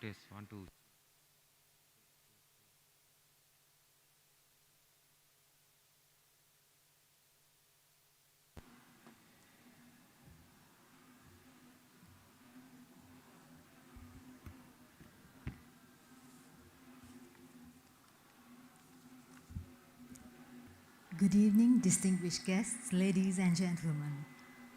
Test 1 2. Good evening, distinguished guests, ladies and gentlemen.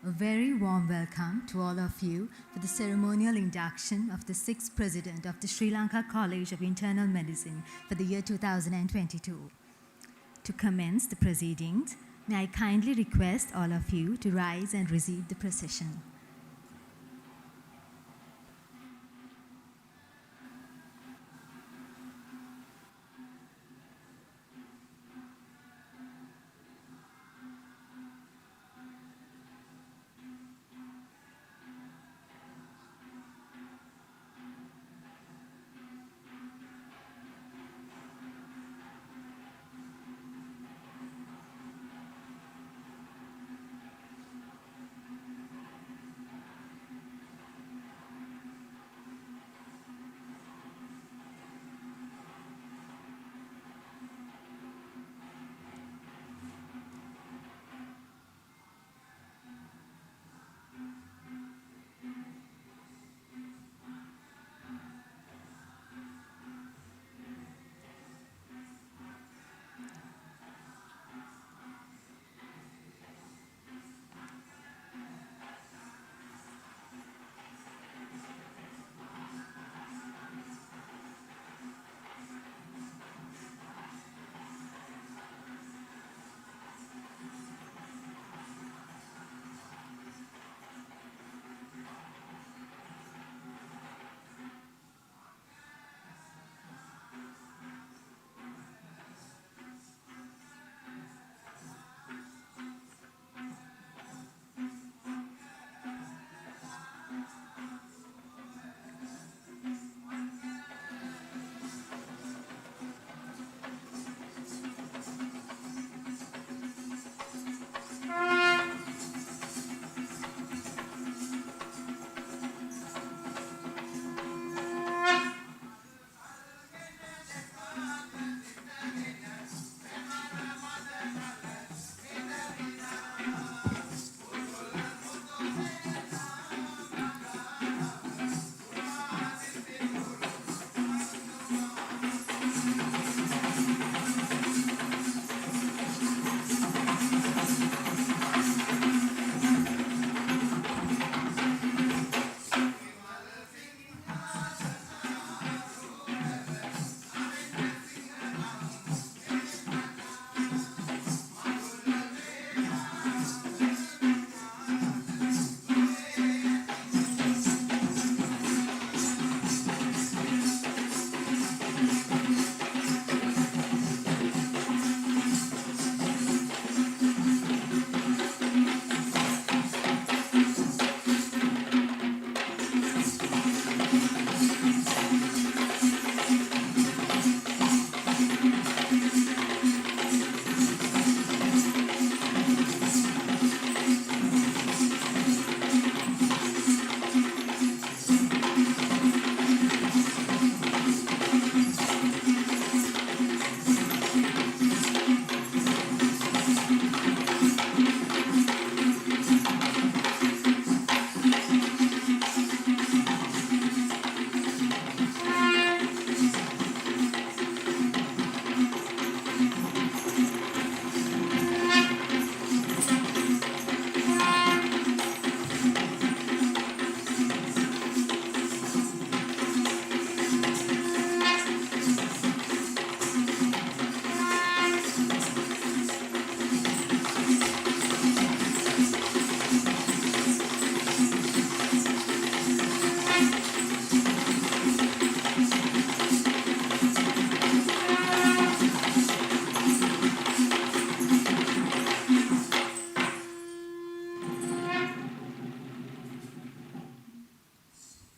A very warm welcome to all of you for the ceremonial induction of the 6th President of the Sri Lanka College of Internal Medicine for the year 2022. To commence the proceedings, may I kindly request all of you to rise and receive the procession.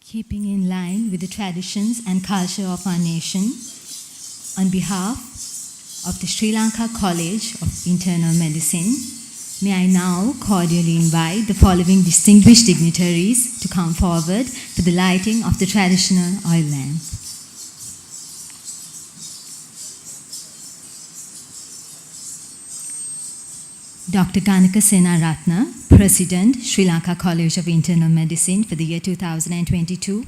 Keeping in line with the traditions and culture of our nation, on behalf of the Sri Lanka College of Internal Medicine, May I now cordially invite the following distinguished dignitaries to come forward for the lighting of the traditional oil lamp. Dr. Ganaka Sena Ratna, President, Sri Lanka College of Internal Medicine for the year 2022.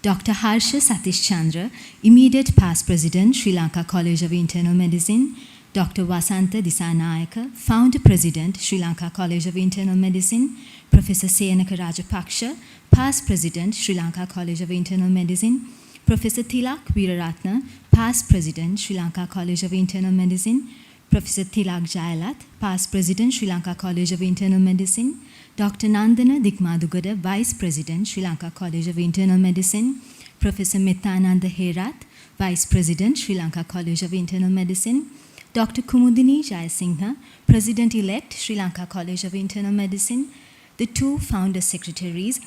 Dr. Harsha Satish Chandra, Immediate Past President, Sri Lanka College of Internal Medicine. Dr. Vasanta Disanayaka, Founder President, Sri Lanka College of Internal Medicine. Professor Senaka Rajapaksha, Past President, Sri Lanka College of Internal Medicine. Professor Tilak Veeraratna, Past President, Sri Lanka College of Internal Medicine. Professor Tilak Jayalat, Past President, Sri Lanka College of Internal Medicine. Dr. Nandana Dikmadugada, Vice President, Sri Lanka College of Internal Medicine. Professor Mittananda Herat, Vice President, Sri Lanka College of Internal Medicine. Dr. Kumudini Jayasinghe, President-elect, Sri Lanka College of Internal Medicine. The two founder secretaries,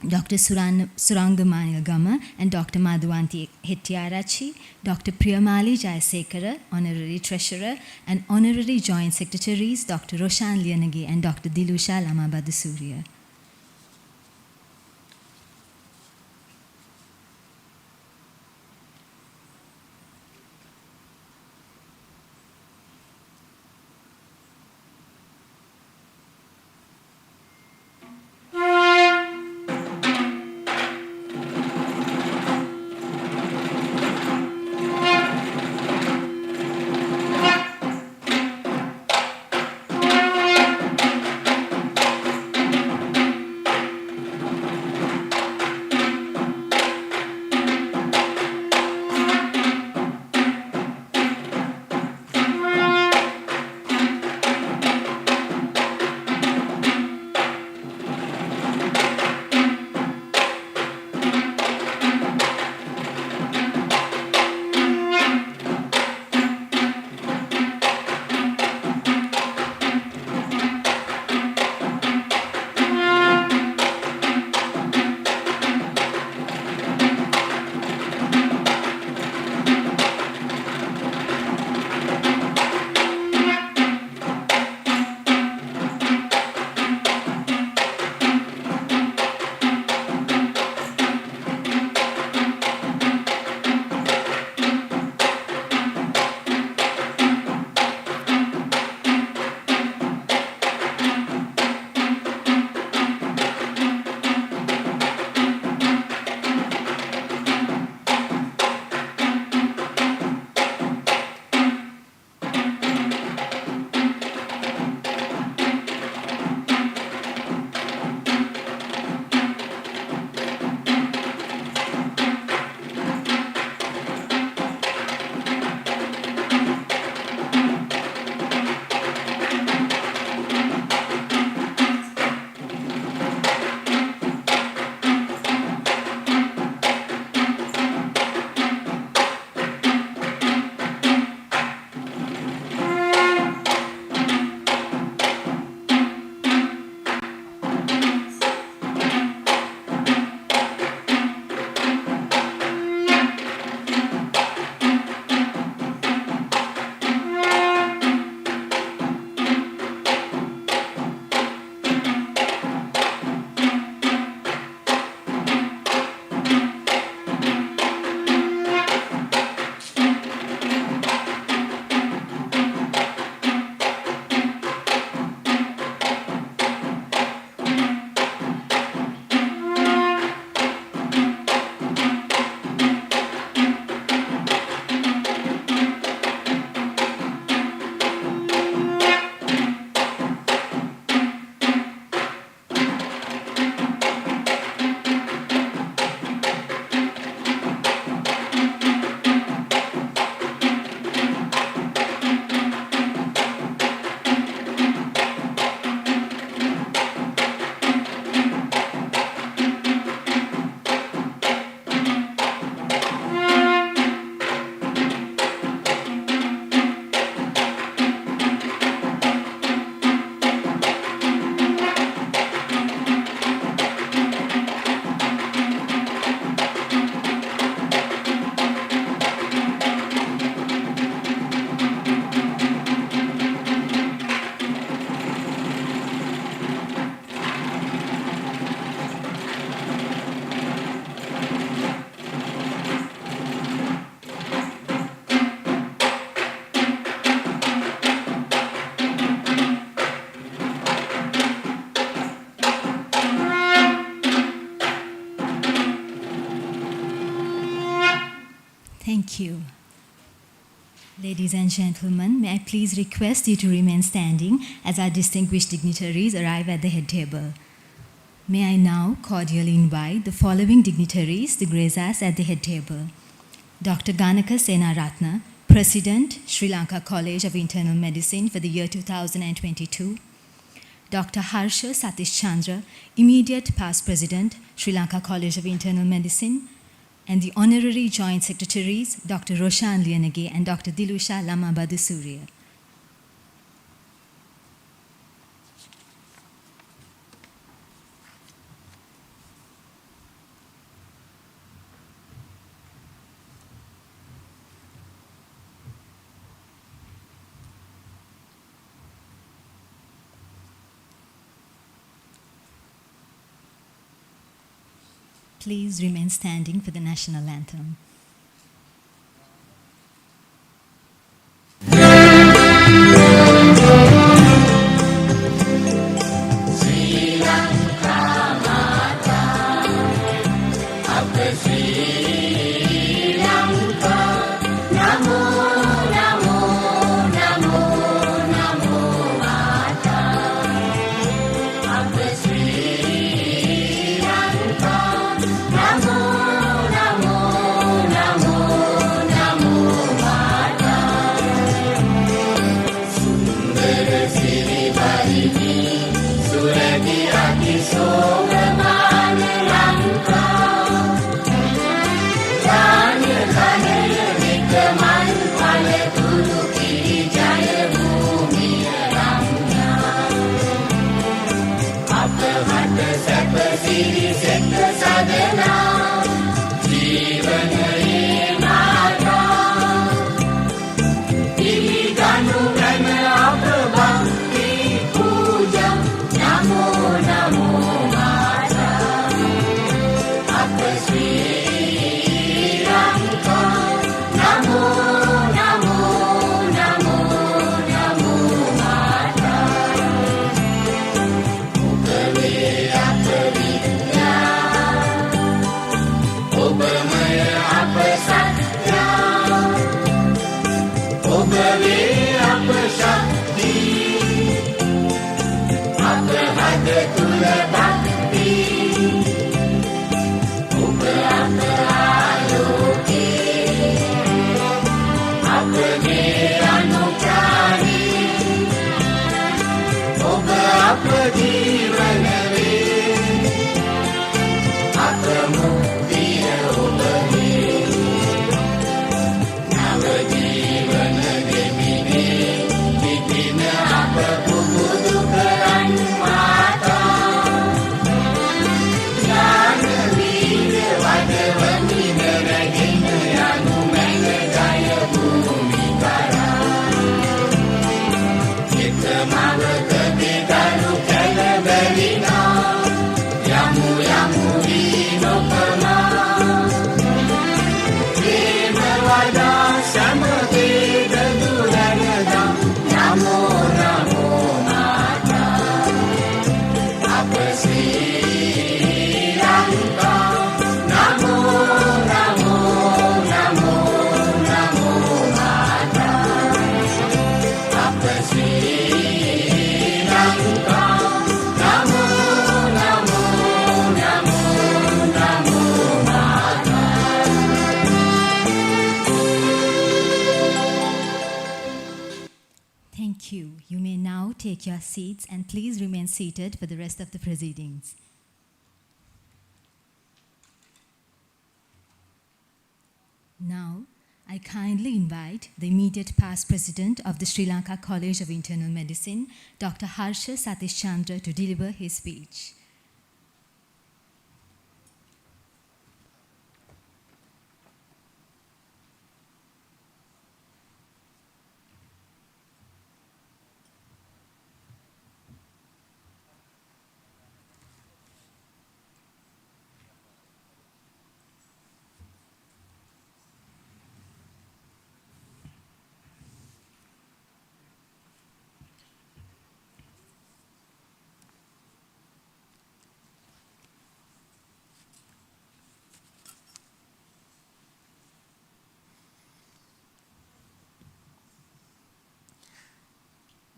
Dr. Surangamani Gama and Dr. Madhuvanti Hettiarachi, Dr. Priyamali Jayasekara, Honorary Treasurer, and Honorary Joint Secretaries, Dr. Roshan Lianagi and Dr. Dilusha Lamabadasuriya. Thank you. Ladies and gentlemen, may I please request you to remain standing as our distinguished dignitaries arrive at the head table. May I now cordially invite the following dignitaries to grace us at the head table. Dr. Ganaka Senaratna, President, Sri Lanka College of Internal Medicine for the year 2022. Dr. Harsha Satish Chandra, Immediate Past President, Sri Lanka College of Internal Medicine, and the Honorary Joint Secretaries, Dr. Roshan Lianage and Dr. Dilusha Lamabadu Surya. Please remain standing for the national anthem. Thank you. You may now take your seats and please remain seated for the rest of the proceedings. Now, I kindly invite the immediate past president of the Sri Lanka College of Internal Medicine, Dr. Harsha Satish Chandra, to deliver his speech.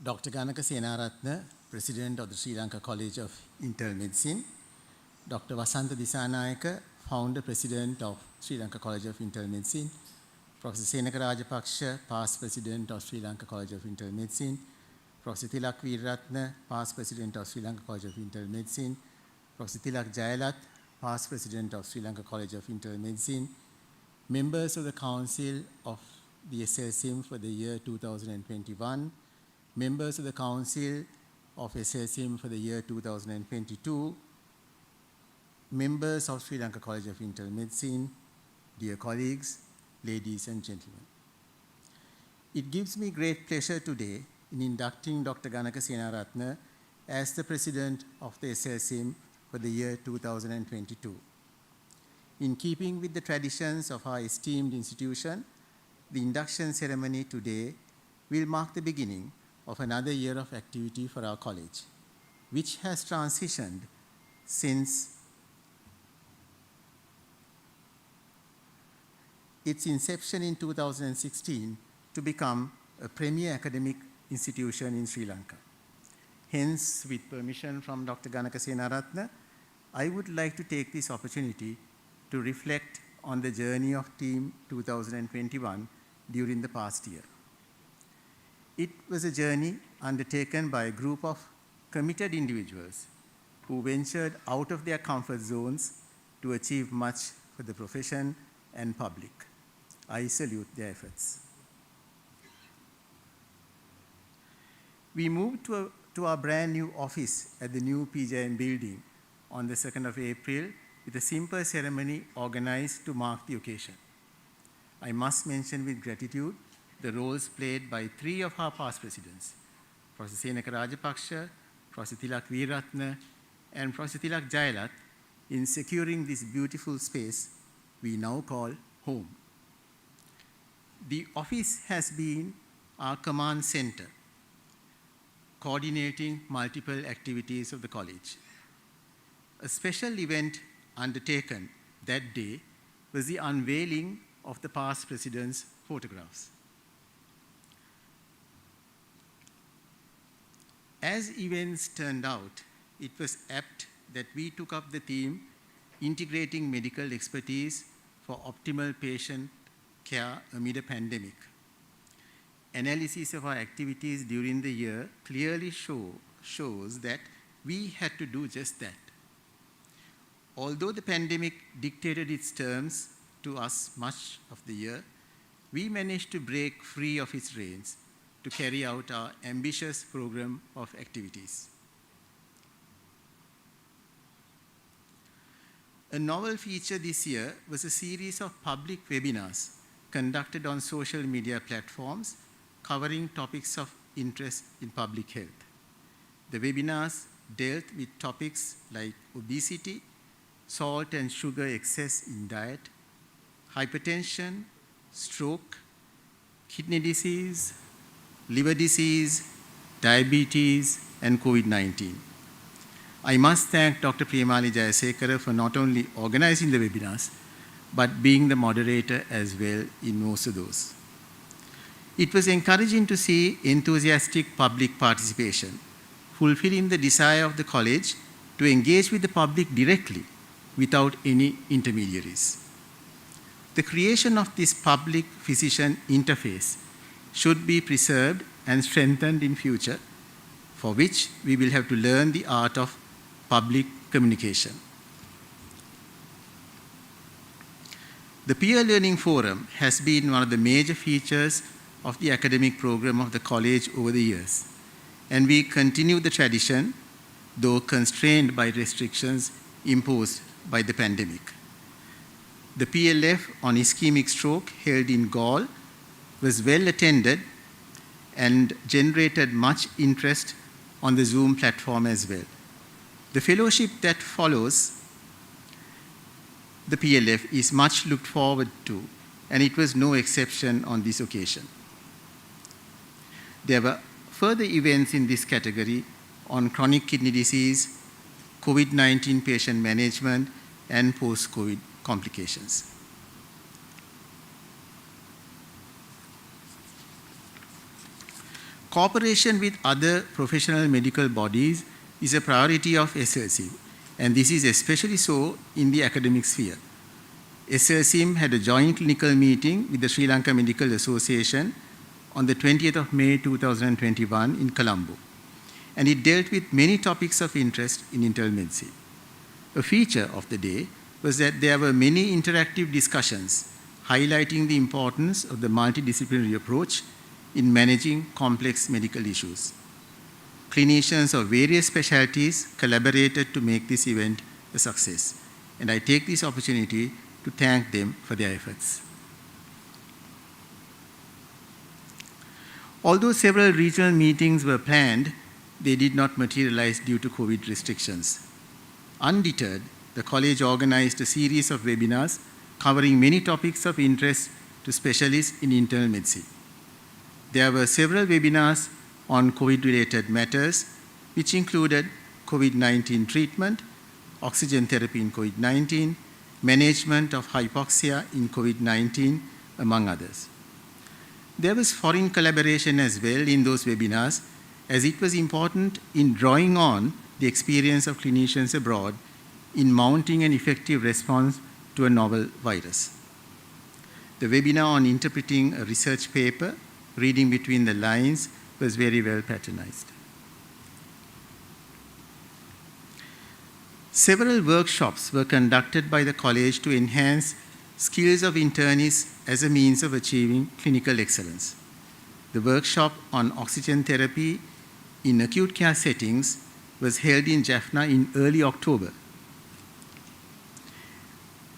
Dr. Ganaka Senaratne, President of the Sri Lanka College of Internal Medicine, Dr. Vasanta Disanayaka, Founder President of Sri Lanka College of Internal Medicine, Professor Senaka Rajapaksha, Past President of Sri Lanka College of Internal Medicine, Professor Tilak Veeraratne, Past President of Sri Lanka College of Internal Medicine, Professor Tilak Jayalath, Past President of Sri Lanka College of Internal Medicine, members of the Council of the SLSIM for the year 2021, members of the Council of SLSIM for the year 2022, members of Sri Lanka College of Internal Medicine, dear colleagues, ladies and gentlemen. It gives me great pleasure today in inducting Dr. Ganaka Senaratne as the President of the SLSIM for the year 2022. In keeping with the traditions of our esteemed institution, the induction ceremony today will mark the beginning of another year of activity for our college, which has transitioned since its inception in 2016 to become a premier academic institution in Sri Lanka. Hence, with permission from Dr. Ganaka Senaratne, I would like to take this opportunity to reflect on the journey of Team 2021 during the past year. It was a journey undertaken by a group of committed individuals who ventured out of their comfort zones to achieve much for the profession and public. I salute their efforts. We moved to our brand new office at the new PJM building on the 2nd of April with a simple ceremony organized to mark the occasion. I must mention with gratitude the roles played by 3 of our past presidents, Professor Senaka Rajapaksha, Professor Tilak Veeraratne, and Professor Tilak Jayalath, in securing this beautiful space we now call home. The office has been our command center, coordinating multiple activities of the college. A special event undertaken that day was the unveiling of the past president's photographs. As events turned out, it was apt that we took up the theme integrating medical expertise for optimal patient care amid a pandemic. Analysis of our activities during the year clearly shows that we had to do just that. Although the pandemic dictated its terms to us much of the year, we managed to break free of its reins to carry out our ambitious program of activities. A novel feature this year was a series of public webinars conducted on social media platforms covering topics of interest in public health. The webinars dealt with topics like obesity, salt and sugar excess in diet, hypertension, stroke, kidney disease, liver disease, diabetes, and COVID-19. I must thank Dr. Priyamali Jayasekara for not only organizing the webinars, but being the moderator as well in most of those. It was encouraging to see enthusiastic public participation, fulfilling the desire of the college to engage with the public directly without any intermediaries. The creation of this public-physician interface should be preserved and strengthened in future, for which we will have to learn the art of public communication. The Peer Learning Forum has been one of the major features of the academic program of the college over the years, and we continue the tradition, though constrained by restrictions imposed by the pandemic. The PLF on ischemic stroke held in Galle was well attended and generated much interest on the Zoom platform as well. The fellowship that follows the PLF is much looked forward to, and it was no exception on this occasion. There were further events in this category on chronic kidney disease, COVID-19 patient management, and post-COVID complications. Cooperation with other professional medical bodies is a priority of SLCIM, and this is especially so in the academic sphere. SLCIM had a joint clinical meeting with the Sri Lanka Medical Association on the 20th of May 2021 in Colombo, and it dealt with many topics of interest in internal medicine. A feature of the day was that there were many interactive discussions highlighting the importance of the multidisciplinary approach in managing complex medical issues. Clinicians of various specialties collaborated to make this event a success, and I take this opportunity to thank them for their efforts. Although several regional meetings were planned, they did not materialize due to COVID restrictions. Undeterred, the college organized a series of webinars covering many topics of interest to specialists in internal medicine. There were several webinars on COVID-related matters, which included COVID-19 treatment, oxygen therapy in COVID-19, management of hypoxia in COVID-19, among others. There was foreign collaboration as well in those webinars, as it was important in drawing on the experience of clinicians abroad in mounting an effective response to a novel virus. The webinar on interpreting a research paper, reading between the lines, was very well patronized. Several workshops were conducted by the college to enhance skills of internists as a means of achieving clinical excellence. The workshop on oxygen therapy in acute care settings was held in Jaffna in early October.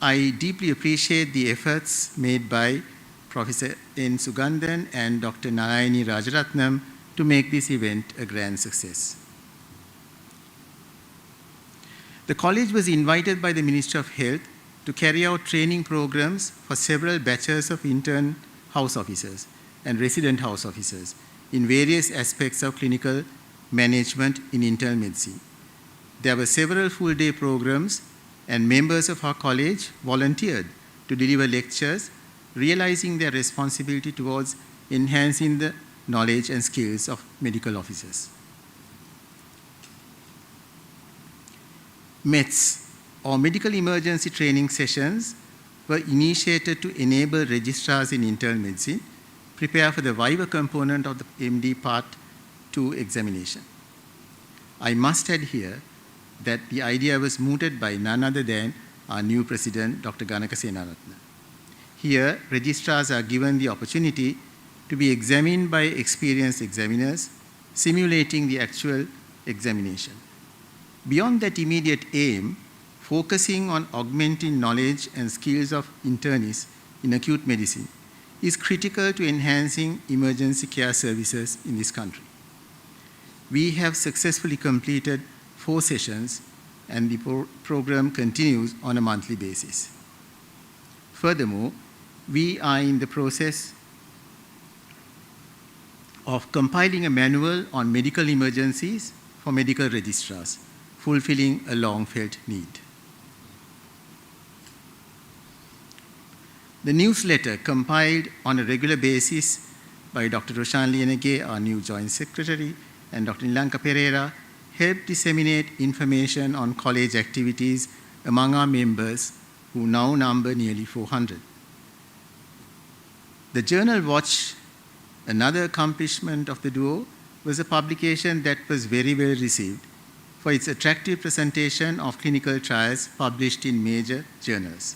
I deeply appreciate the efforts made by Professor N. Sugandhan and Dr. Narayani Rajaratnam to make this event a grand success. The college was invited by the Ministry of Health to carry out training programs for several batches of intern house officers and resident house officers in various aspects of clinical management in internal medicine. There were several full-day programs, and members of our college volunteered to deliver lectures, realizing their responsibility towards enhancing the knowledge and skills of medical officers. METS, or Medical Emergency Training Sessions, were initiated to enable registrars in internal medicine prepare for the Viva component of the MD Part 2 examination. I must add here that the idea was mooted by none other than our new president, Dr. Ganaka Senaratne. Here, registrars are given the opportunity to be examined by experienced examiners, simulating the actual examination. Beyond that immediate aim, focusing on augmenting knowledge and skills of internists in acute medicine is critical to enhancing emergency care services in this country. We have successfully completed 4 sessions, and the program continues on a monthly basis. Furthermore, we are in the process of compiling a manual on medical emergencies for medical registrars, fulfilling a long-felt need. The newsletter, compiled on a regular basis by Dr. Roshan Lienege, our new Joint Secretary, and Dr. Nilanka Pereira, helped disseminate information on college activities among our members, who now number nearly 400. The Journal Watch, another accomplishment of the duo, was a publication that was very well received for its attractive presentation of clinical trials published in major journals.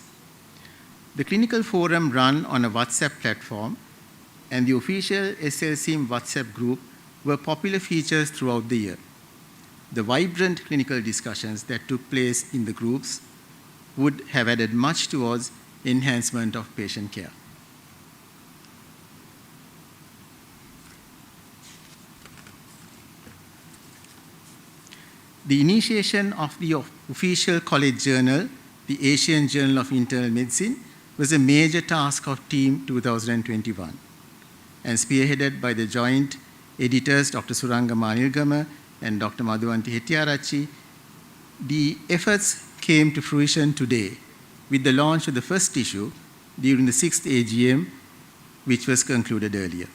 The clinical forum run on a WhatsApp platform, and the official SLCIM WhatsApp group were popular features throughout the year. The vibrant clinical discussions that took place in the groups would have added much towards enhancement of patient care. The initiation of the official college journal, the Asian Journal of Internal Medicine, was a major task of Team 2021 and spearheaded by the joint editors Dr. Suranga Manilgama and Dr. Madhuvanti Hettiarachchi. The efforts came to fruition today with the launch of the first issue during the 6th AGM, which was concluded earlier.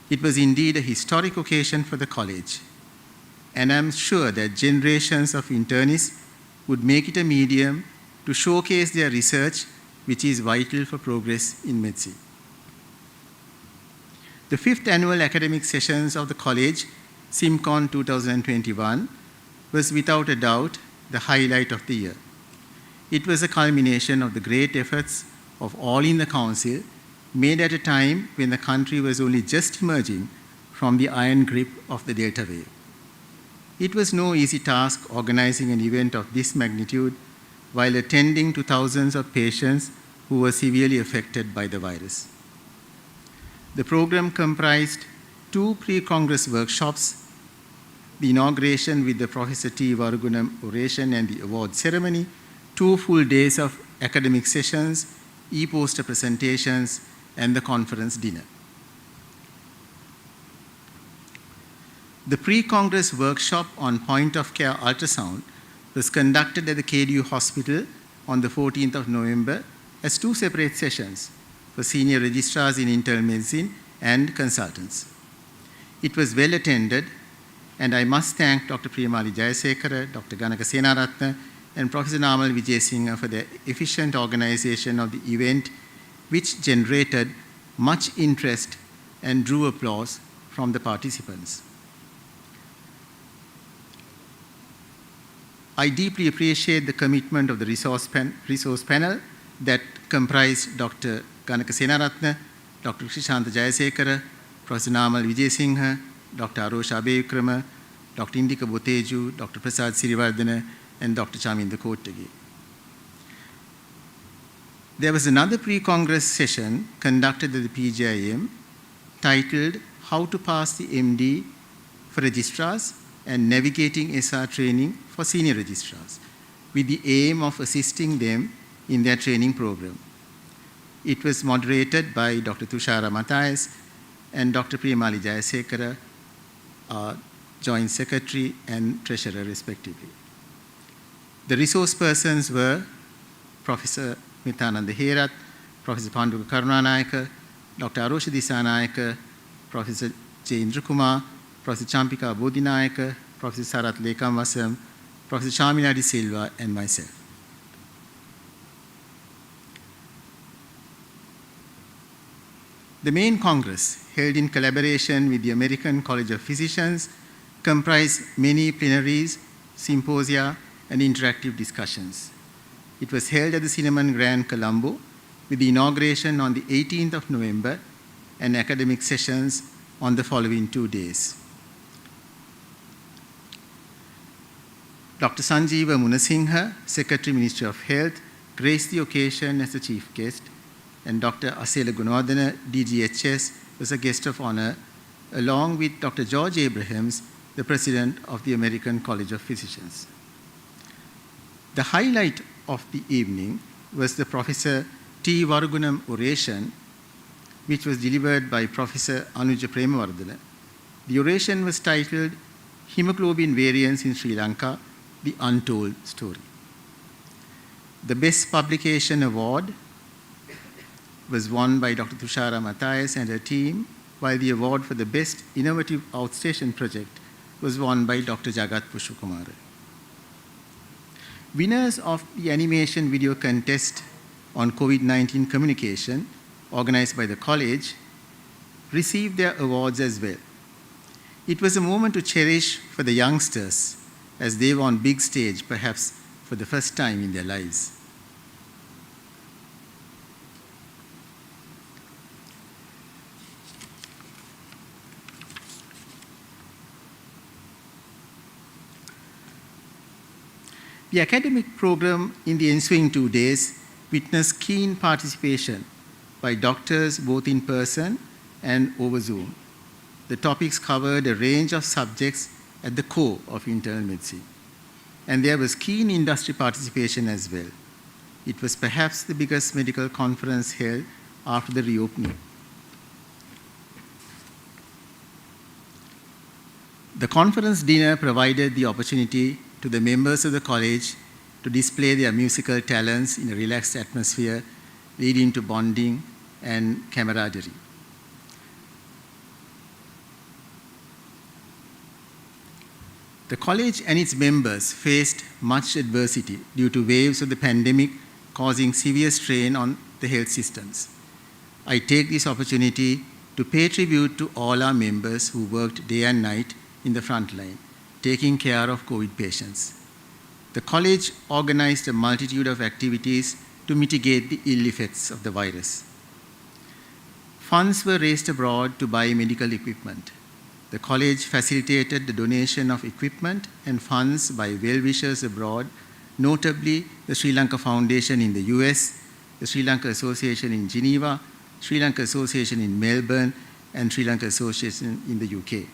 It was indeed a historic occasion for the college, and I'm sure that generations of internists would make it a medium to showcase their research, which is vital for progress in medicine. The 5th annual academic sessions of the college, SimCon 2021, was without a doubt the highlight of the year. It was a culmination of the great efforts of all in the council, made at a time when the country was only just emerging from the iron grip of the Delta wave. It was no easy task organizing an event of this magnitude while attending to thousands of patients who were severely affected by the virus. The program comprised 2 pre-Congress workshops, the inauguration with the Professor T. Varugunam oration and the award ceremony, 2 full days of academic sessions, e-poster presentations, and the conference dinner. The pre-Congress workshop on point-of-care ultrasound was conducted at the KDU Hospital on the 14th of November as 2 separate sessions for senior registrars in internal medicine and consultants. It was well attended, and I must thank Dr. Priyamali Jayasekara, Dr. Ganaka Senaratne, and Professor Namal Vijayasinghe for their efficient organization of the event, which generated much interest and drew applause from the participants. I deeply appreciate the commitment of the resource panel that comprised Dr. Ganaka Senaratne, Dr. Krishanta Jayasekara, Professor Namal Vijayasinghe, Dr. Arosha Abevikrama, Dr. Indika Boteju, Dr. Prasad Sirivardhana, and Dr. Chaminda Kottagi. There was another pre-Congress session conducted at the PGIM titled How to Pass the MD for Registrars and Navigating SR Training for Senior Registrars, with the aim of assisting them in their training program. It was moderated by Dr. Tushara Matthias and Dr. Priyamali Jayasekara, Joint Secretary and Treasurer respectively. The resource persons were Professor Mithananda Herath, Professor Panduka Karunanayaka, Dr. Arosha Disanayaka, Professor J. Indra Kumar, Professor Champika Bodhinayaka, Professor Sarath Lekamwasam, Professor Chaminadi Silva, and myself. The main Congress, held in collaboration with the American College of Physicians, comprised many plenaries, symposia, and interactive discussions. It was held at the Cinnamon Grand Colombo, with the inauguration on the 18th of November and academic sessions on the following 2 days. Dr. Sanjeeva Munasinghe, Secretary, Ministry of Health, graced the occasion as the chief guest, and Dr. Asela Gunawardena, DGHS, was a guest of honor, along with Dr. George Abrahams, the President of the American College of Physicians. The highlight of the evening was the Professor T. Varugunam oration, which was delivered by Professor Anuja Premawardena. The oration was titled Hemoglobin Variants in Sri Lanka, The Untold Story. The Best Publication Award was won by Dr. Tushara Matthias and her team, while the award for the Best Innovative Outstation Project was won by Dr. Jagat Pushpakumara. Winners of the animation video contest on COVID-19 communication, organized by the college, received their awards as well. It was a moment to cherish for the youngsters as they were on big stage, perhaps for the first time in their lives. The academic program in the ensuing 2 days witnessed keen participation by doctors both in person and over Zoom. The topics covered a range of subjects at the core of internal medicine, and there was keen industry participation as well. It was perhaps the biggest medical conference held after the reopening. The conference dinner provided the opportunity to the members of the college to display their musical talents in a relaxed atmosphere, leading to bonding and camaraderie. The college and its members faced much adversity due to waves of the pandemic causing severe strain on the health systems. I take this opportunity to pay tribute to all our members who worked day and night in the front line, taking care of COVID patients. The college organized a multitude of activities to mitigate the ill effects of the virus. Funds were raised abroad to buy medical equipment. The college facilitated the donation of equipment and funds by well-wishers abroad, notably the Sri Lanka Foundation in the US, the Sri Lanka Association in Geneva, Sri Lanka Association in Melbourne, and Sri Lanka Association in the UK.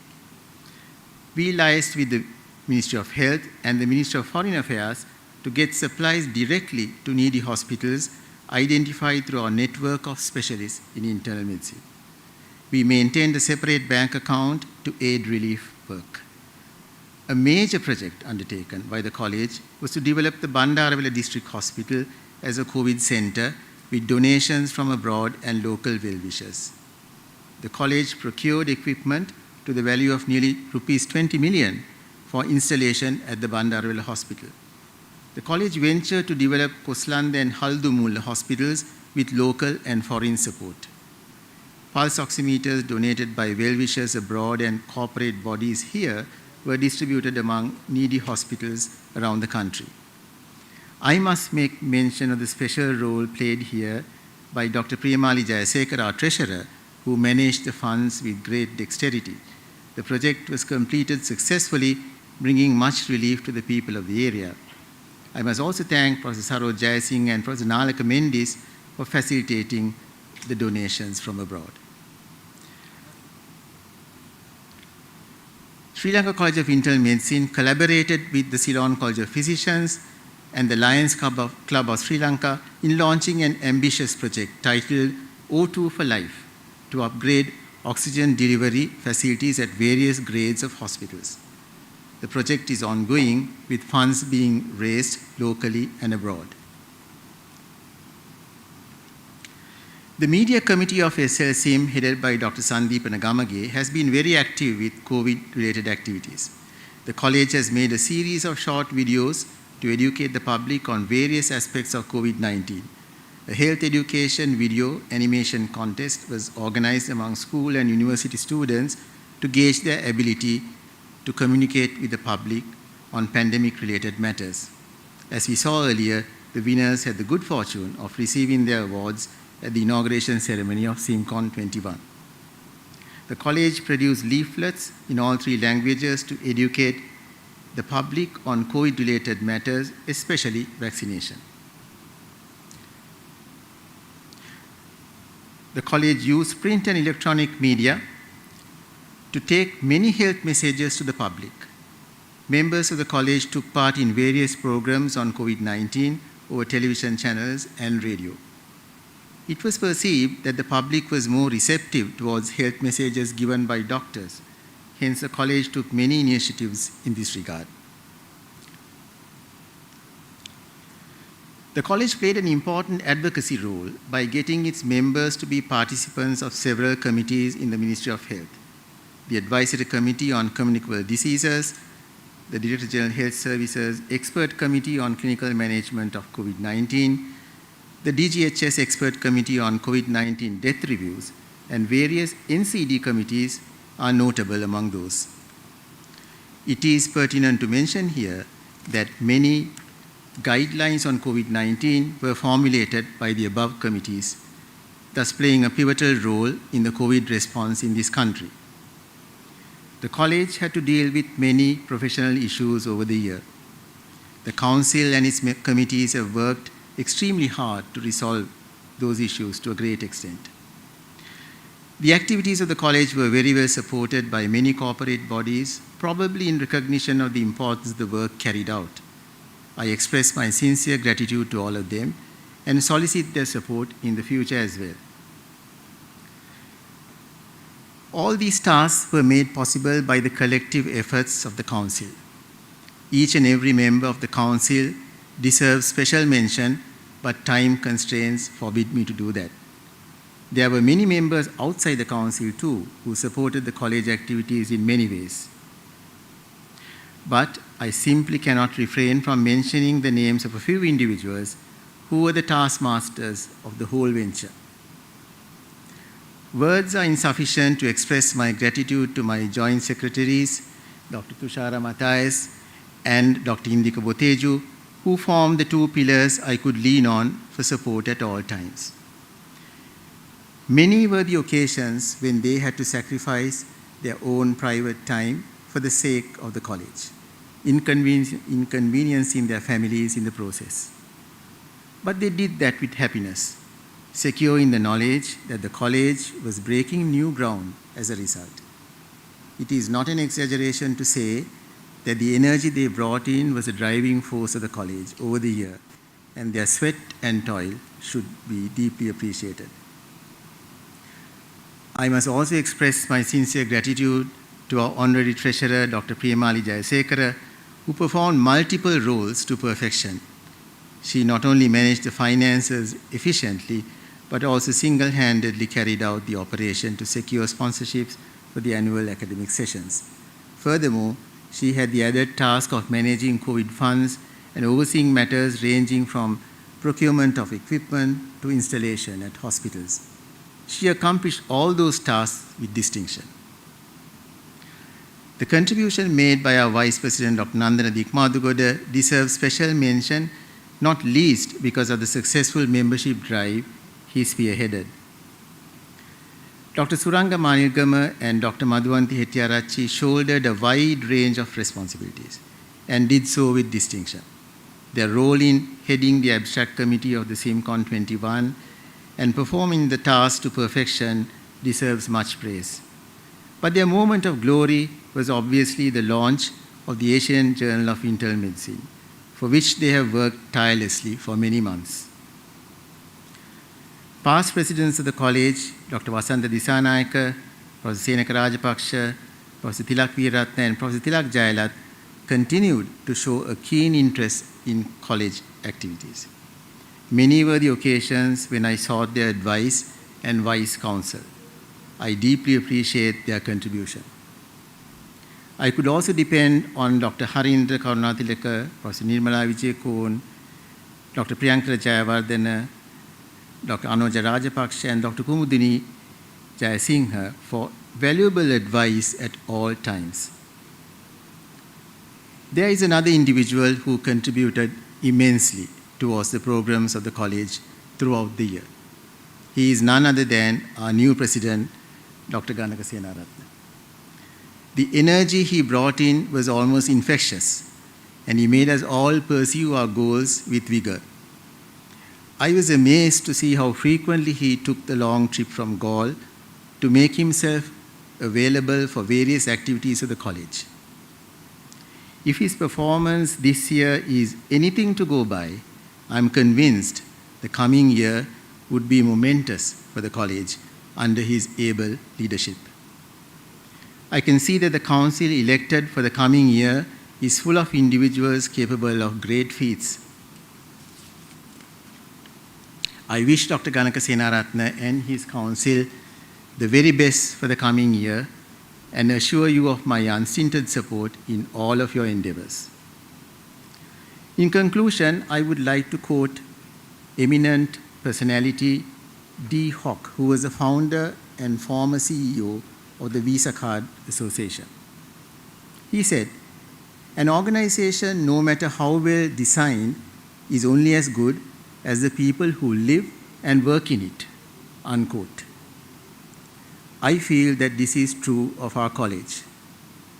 We liaised with the Ministry of Health and the Ministry of Foreign Affairs to get supplies directly to needy hospitals identified through our network of specialists in internal medicine. We maintained a separate bank account to aid relief work. A major project undertaken by the college was to develop the Bandarawila District Hospital as a COVID center with donations from abroad and local well-wishers. The college procured equipment to the value of nearly rupees 20 million for installation at the Bandarawila Hospital. The college ventured to develop Koslanda and Haldumulla hospitals with local and foreign support. Pulse oximeters donated by well-wishers abroad and corporate bodies here were distributed among needy hospitals around the country. I must make mention of the special role played here by Dr. Priyamali Jayasekara, our treasurer, who managed the funds with great dexterity. The project was completed successfully, bringing much relief to the people of the area. I must also thank Professor Saroj Jayasinghe and Professor Nalaka Mendis for facilitating the donations from abroad. Sri Lanka College of Internal Medicine collaborated with the Ceylon College of Physicians and the Lions Club of Sri Lanka in launching an ambitious project titled O2 for Life to upgrade oxygen delivery facilities at various grades of hospitals. The project is ongoing with funds being raised locally and abroad. The Media Committee of SLSIM, headed by Dr. Sandeepana Gamage, has been very active with COVID-related activities. The college has made a series of short videos to educate the public on various aspects of COVID-19. A health education video animation contest was organized among school and university students to gauge their ability to communicate with the public on pandemic-related matters. As we saw earlier, the winners had the good fortune of receiving their awards at the inauguration ceremony of SIMCON 21. The college produced leaflets in all 3 languages to educate the public on COVID-related matters, especially vaccination. The college used print and electronic media to take many health messages to the public. Members of the college took part in various programs on COVID-19 over television channels and radio. It was perceived that the public was more receptive towards health messages given by doctors. Hence, the college took many initiatives in this regard. The college played an important advocacy role by getting its members to be participants of several committees in the Ministry of Health: the Advisory Committee on Communicable Diseases, the Director General Health Services Expert Committee on Clinical Management of COVID-19, the DGHS Expert Committee on COVID-19 Death Reviews, and various NCD committees are notable among those. It is pertinent to mention here that many guidelines on COVID-19 were formulated by the above committees, thus playing a pivotal role in the COVID response in this country. The college had to deal with many professional issues over the year. The council and its committees have worked extremely hard to resolve those issues to a great extent. The activities of the college were very well supported by many corporate bodies, probably in recognition of the importance of the work carried out. I express my sincere gratitude to all of them and solicit their support in the future as well. All these tasks were made possible by the collective efforts of the council. Each and every member of the council deserves special mention, but time constraints forbid me to do that. There were many members outside the council too who supported the college activities in many ways. but I simply cannot refrain from mentioning the names of a few individuals who were the taskmasters of the whole venture. Words are insufficient to express my gratitude to my joint secretaries, Dr. Tushara Matthias and Dr. Indika Boteju, who formed the two pillars I could lean on for support at all times. Many were the occasions when they had to sacrifice their own private time for the sake of the college, inconveniencing their families in the process. But they did that with happiness, secure in the knowledge that the college was breaking new ground as a result. It is not an exaggeration to say that the energy they brought in was a driving force of the college over the year, and their sweat and toil should be deeply appreciated. I must also express my sincere gratitude to our honorary treasurer, Dr. Priyamali Jayasekara, who performed multiple roles to perfection. She not only managed the finances efficiently, but also single-handedly carried out the operation to secure sponsorships for the annual academic sessions. Furthermore, she had the added task of managing COVID funds and overseeing matters ranging from procurement of equipment to installation at hospitals. She accomplished all those tasks with distinction. The contribution made by our Vice President, Dr. Nandana Dikmadugoda, deserves special mention, not least because of the successful membership drive he spearheaded. Dr. Suranga Manilgama and Dr. Madhuvanti Hettiarachchi shouldered a wide range of responsibilities and did so with distinction. Their role in heading the abstract committee of the SIMCON 21 and performing the task to perfection deserves much praise. But their moment of glory was obviously the launch of the Asian Journal of Internal Medicine, for which they have worked tirelessly for many months. Past presidents of the college, Dr. Vasanta Disanayaka, Professor Senaka Rajapaksha, Professor Tilak Veeraratne, and Professor Tilak Jayalat continued to show a keen interest in college activities. Many were the occasions when I sought their advice and wise counsel. I deeply appreciate their contribution. I could also depend on Dr. Harindra Karunatilaka, Professor Nirmala Vijayakon, Dr. Priyankara Jayawardena, Dr. Anoja Rajapaksha, and Dr. Kumudini Jayasingha for valuable advice at all times. There is another individual who contributed immensely towards the programs of the college throughout the year. He is none other than our new president, Dr. Ganaka Senaratne. The energy he brought in was almost infectious, and he made us all pursue our goals with vigor. I was amazed to see how frequently he took the long trip from Gaul to make himself available for various activities of the college. If his performance this year is anything to go by, I'm convinced the coming year would be momentous for the college under his able leadership. I can see that the council elected for the coming year is full of individuals capable of great feats. I wish Dr. Ganaka Senaratne and his council the very best for the coming year and assure you of my unstinted support in all of your endeavors. In conclusion, I would like to quote eminent personality D. Hock, who was the founder and former CEO of the Visa Card Association. He said, "An organization, no matter how well designed, is only as good as the people who live and work in it," unquote. I feel that this is true of our college.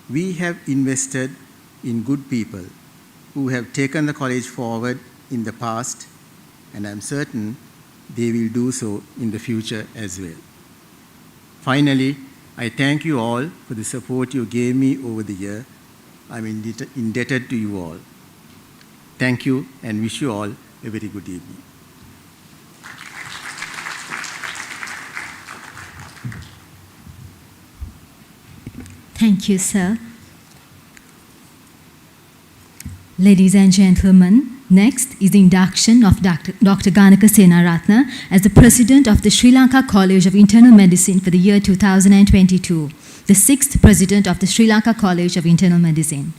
We have invested in good people who have taken the college forward in the past, and I'm certain they will do so in the future as well. Finally, I thank you all for the support you gave me over the year. I'm indebted to you all. Thank you and wish you all a very good evening. Thank you, sir. Ladies and gentlemen, next is the induction of Dr. Ganaka Senaratne as the President of the Sri Lanka College of Internal Medicine for the year 2022, the 6th President of the Sri Lanka College of Internal Medicine.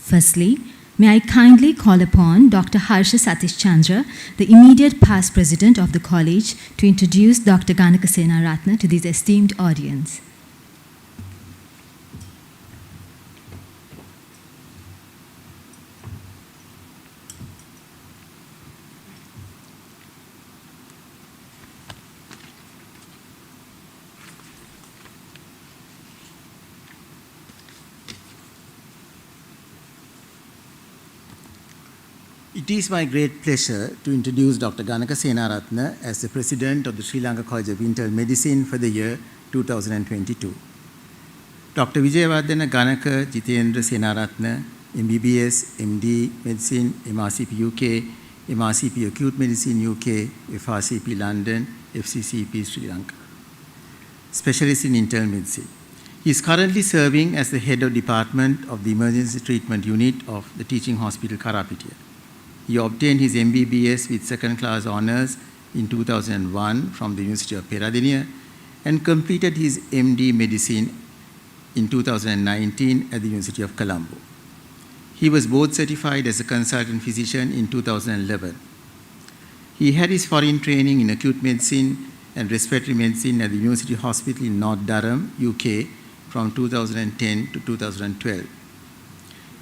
Firstly, may I kindly call upon Dr. Harsha Satish Chandra, the immediate past president of the college, to introduce Dr. Ganaka Senaratne to this esteemed audience. It is my great pleasure to introduce Dr. Ganaka Senaratne as the President of the Sri Lanka College of Internal Medicine for the year 2022. Dr. Vijayawardena Ganaka Jitendra Senaratne, MBBS, MD, Medicine, MRCP UK, MRCP Acute Medicine UK, FRCP London, FCCP Sri Lanka. Specialist in Internal Medicine. He is currently serving as the Head of Department of the Emergency Treatment Unit of the Teaching Hospital Karapitiya. He obtained his MBBS with second-class honors in 2001 from the University of Peradeniya and completed his MD Medicine in 2019 at the University of Colombo. He was board certified as a consultant physician in 2011. He had his foreign training in acute medicine and respiratory medicine at the University Hospital in North Durham, UK from 2010 to 2012.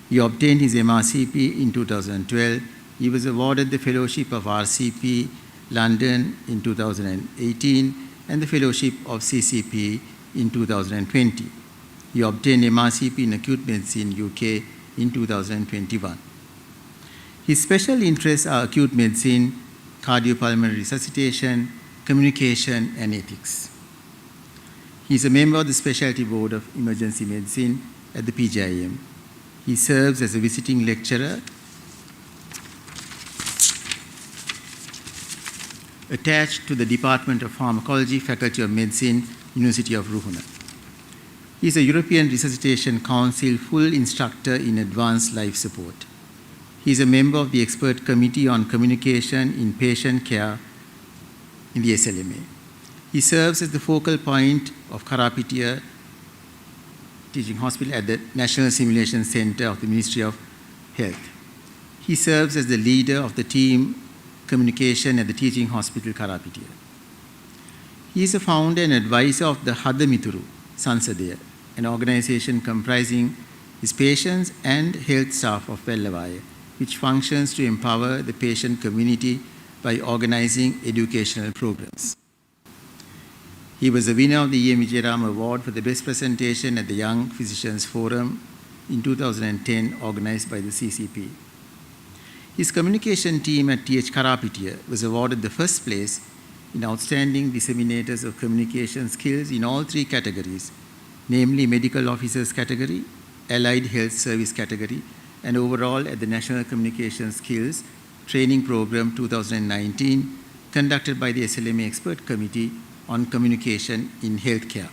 He obtained his MRCP in 2012. He was awarded the Fellowship of RCP London in 2018 and the Fellowship of CCP in 2020. He obtained MRCP in Acute Medicine UK in 2021. His special interests are acute medicine, cardiopulmonary resuscitation, communication, and ethics. He is a member of the Specialty Board of Emergency Medicine at the PGIM. He serves as a visiting lecturer attached to the Department of Pharmacology, Faculty of Medicine, University of Ruhuna. He is a European Resuscitation Council full instructor in advanced life support. He is a member of the Expert Committee on Communication in Patient Care in the SLMA. He serves as the focal point of Karapitiya Teaching Hospital at the National Simulation Center of the Ministry of Health. He serves as the leader of the team Communication at the Teaching Hospital Karapitiya. He is a founder and advisor of the Hadamituru Sansadaya, an organization comprising his patients and health staff of Vellavaya, which functions to empower the patient community by organizing educational programs. He was the winner of the E.M. Vijayaram Award for the Best Presentation at the Young Physicians Forum in 2010, organized by the CCP. His communication team at TH Karapitiya was awarded the first place in Outstanding Disseminators of Communication Skills in all three categories, namely Medical Officers category, Allied Health Service category, and overall at the National Communication Skills Training Program 2019, conducted by the SLMA Expert Committee on Communication in Healthcare.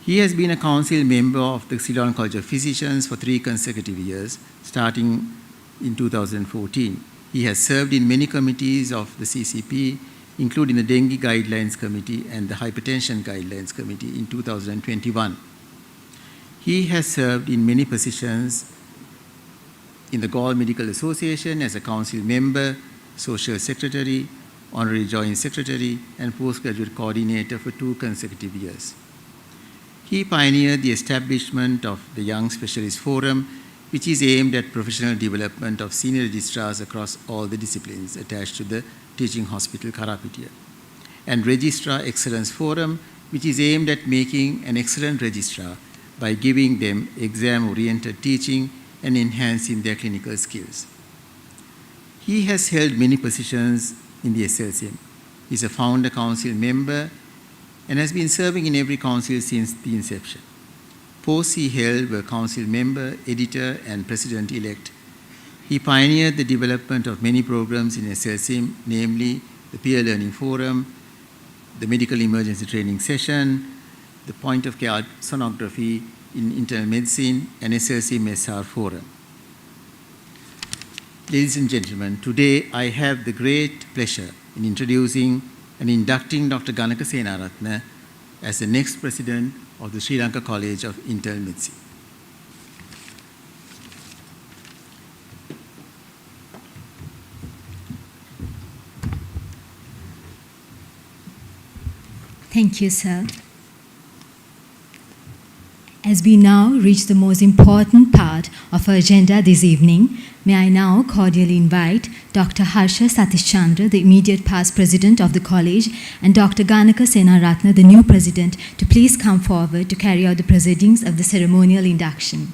He has been a council member of the Ceylon College of Physicians for 3 consecutive years, starting in 2014. He has served in many committees of the CCP, including the Dengue Guidelines Committee and the Hypertension Guidelines Committee in 2021. He has served in many positions in the Gaul Medical Association as a council member, social secretary, honorary joint secretary, and postgraduate coordinator for 2 consecutive years. He pioneered the establishment of the Young Specialist Forum, which is aimed at professional development of senior registrars across all the disciplines attached to the Teaching Hospital Karapitiya, and Registrar Excellence Forum, which is aimed at making an excellent registrar by giving them exam-oriented teaching and enhancing their clinical skills. He has held many positions in the SLCM. He is a founder council member and has been serving in every council since the inception. Posts he held were council member, editor, and president-elect. He pioneered the development of many programs in SLCM, namely the Peer Learning Forum, the Medical Emergency Training Session, the Point-of-Care Sonography in Internal Medicine, and SLCM SR Forum. Ladies and gentlemen, today I have the great pleasure in introducing and inducting Dr. Ganaka Senaratne as the next president of the Sri Lanka College of Internal Medicine. Thank you, sir. As we now reach the most important part of our agenda this evening, may I now cordially invite Dr. Harsha Satishchandra, the immediate past president of the college, and Dr. Ganaka Senaratna, the new president, to please come forward to carry out the proceedings of the ceremonial induction.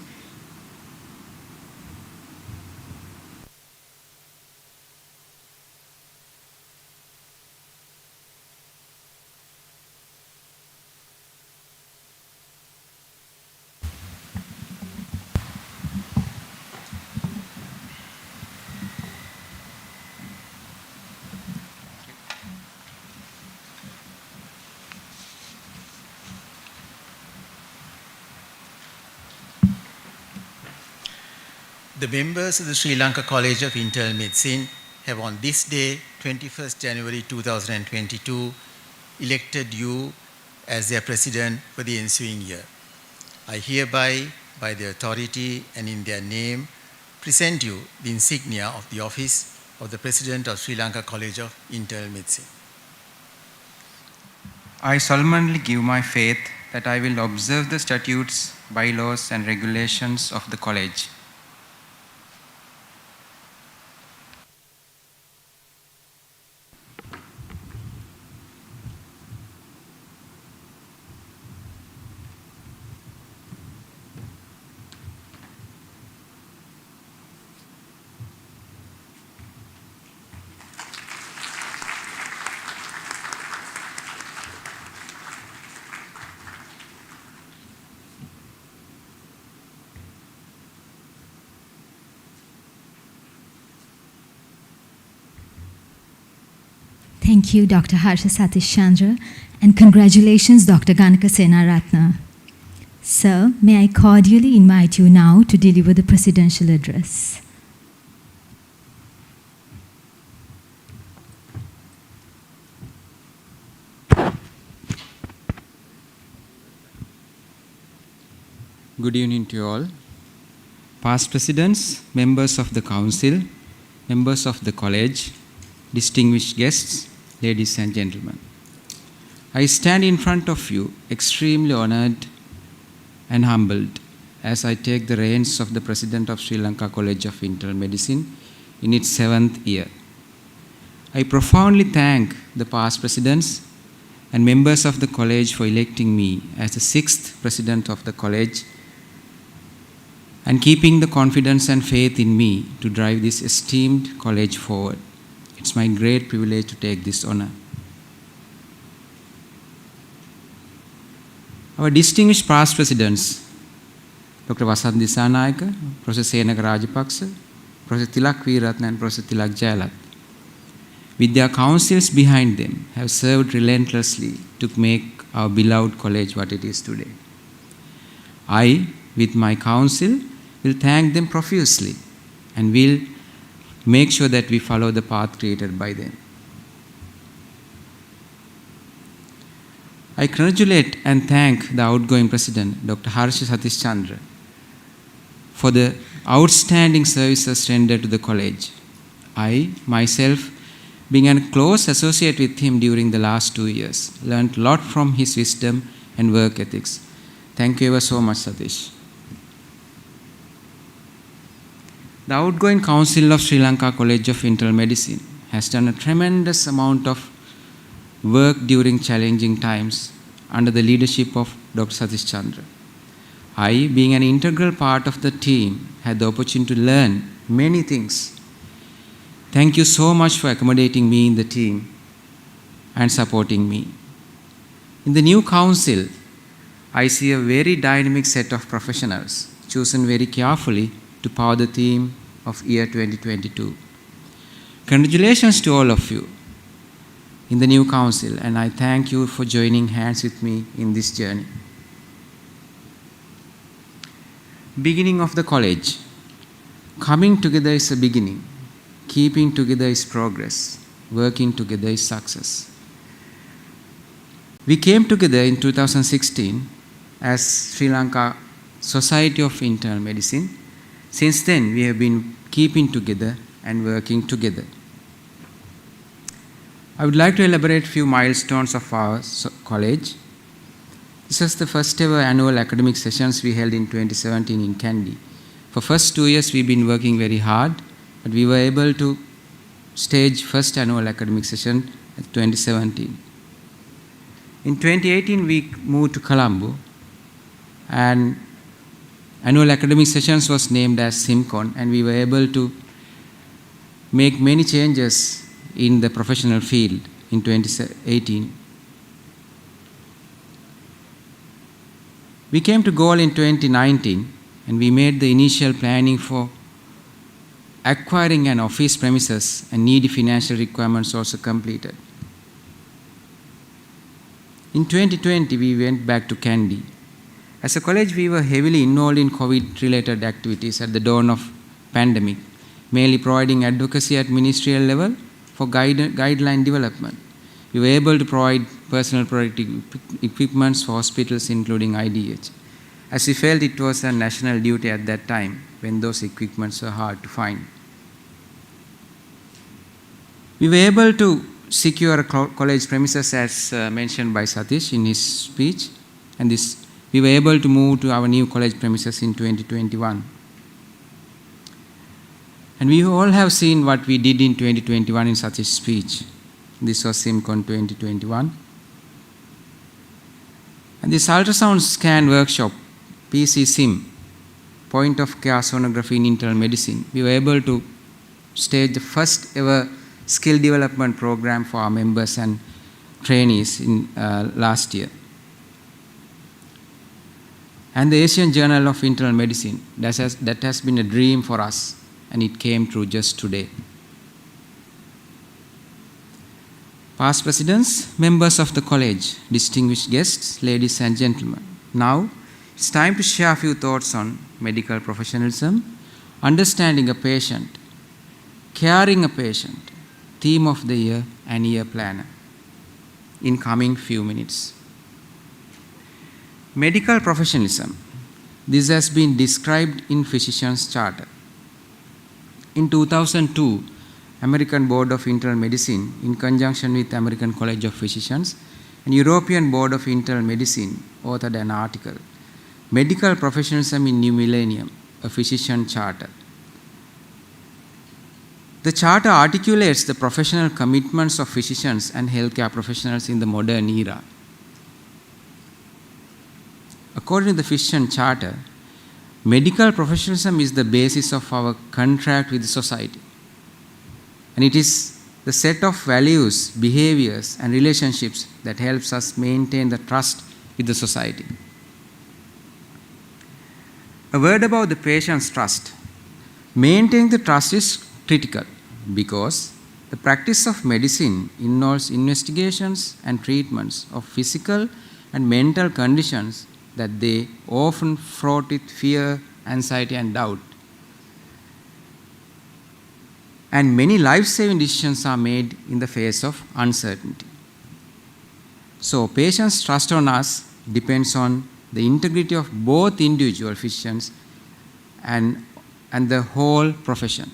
The members of the Sri Lanka College of Internal Medicine have on this day, 21st January 2022, elected you as their president for the ensuing year. I hereby, by their authority and in their name, present you the insignia of the office of the president of Sri Lanka College of Internal Medicine. I solemnly give my faith that I will observe the statutes, bylaws, and regulations of the college. Thank you, Dr. Harsha Satishchandra, and congratulations, Dr. Ganaka Senaratna. Sir, may I cordially invite you now to deliver the presidential address. Good evening to you all. Past presidents, members of the council, members of the college, distinguished guests, ladies and gentlemen. I stand in front of you extremely honored and humbled as I take the reins of the president of Sri Lanka College of Internal Medicine in its 7th year. I profoundly thank the past presidents and members of the college for electing me as the 6th president of the college and keeping the confidence and faith in me to drive this esteemed college forward. It's my great privilege to take this honor. Our distinguished past presidents, Dr. Vasant Disanayaka, Professor Senaka Rajapaksa, Professor Tilak Veeratna, and Professor Tilak Jayalat, with their counsels behind them, have served relentlessly to make our beloved college what it is today. I, with my counsel, will thank them profusely and will make sure that we follow the path created by them. I congratulate and thank the outgoing president, Dr. Harsha Satishchandra, for the outstanding services rendered to the college. I, myself, being a close associate with him during the last 2 years, learned a lot from his wisdom and work ethics. Thank you ever so much, Satish. The outgoing council of Sri Lanka College of Internal Medicine has done a tremendous amount of work during challenging times under the leadership of Dr. Satish Chandra. I, being an integral part of the team, had the opportunity to learn many things. Thank you so much for accommodating me in the team and supporting me. In the new council, I see a very dynamic set of professionals chosen very carefully to power the theme of year 2022. Congratulations to all of you in the new council, and I thank you for joining hands with me in this journey. Beginning of the college. Coming together is a beginning. Keeping together is progress. Working together is success. We came together in 2016 as Sri Lanka Society of Internal Medicine. Since then, we have been keeping together and working together. I would like to elaborate a few milestones of our college. This was the first ever annual academic sessions we held in 2017 in Kandy. For first 2 years we've been working very hard, but we were able to stage first annual academic session at 2017. In 2018 we moved to Colombo, and annual academic sessions was named as SimCon, and we were able to make many changes in the professional field in 2018. We came to goal in 2019, and we made the initial planning for acquiring an office premises, and needy financial requirements also completed. In 2020, we went back to Kandy. As a college, we were heavily involved in COVID-related activities at the dawn of pandemic, mainly providing advocacy at ministerial level for guideline development. We were able to provide personal protective equipments for hospitals, including IDH, as we felt it was a national duty at that time when those equipments were hard to find. We were able to secure a college premises as mentioned by Satish in his speech, and we were able to move to our new college premises in 2021. And we all have seen what we did in 2021 in Satish's speech. This was SimCon 2021. And this ultrasound scan workshop, PC SIM, point of care sonography in internal medicine, we were able to stage the first ever skill development program for our members and trainees in last year. And the Asian Journal of Internal Medicine, that has been a dream for us, and it came true just today. Past presidents, members of the college, distinguished guests, ladies and gentlemen. Now, it's time to share a few thoughts on medical professionalism, understanding a patient, caring a patient, theme of the year and year planner, in coming few minutes. Medical professionalism. This has been described in Physician's Charter. In 2002, American Board of Internal Medicine, in conjunction with American College of Physicians and European Board of Internal Medicine, authored an article, Medical Professionalism in New Millennium, a Physician Charter. The charter articulates the professional commitments of physicians and healthcare professionals in the modern era. According to the Physician Charter, medical professionalism is the basis of our contract with the society. And it is the set of values, behaviors, and relationships that helps us maintain the trust with the society. A word about the patient's trust. Maintaining the trust is critical because the practice of medicine involves investigations and treatments of physical and mental conditions that they often fraught with fear, anxiety, and doubt. And many life-saving decisions are made in the face of uncertainty. So patients' trust on us depends on the integrity of both individual physicians and the whole profession.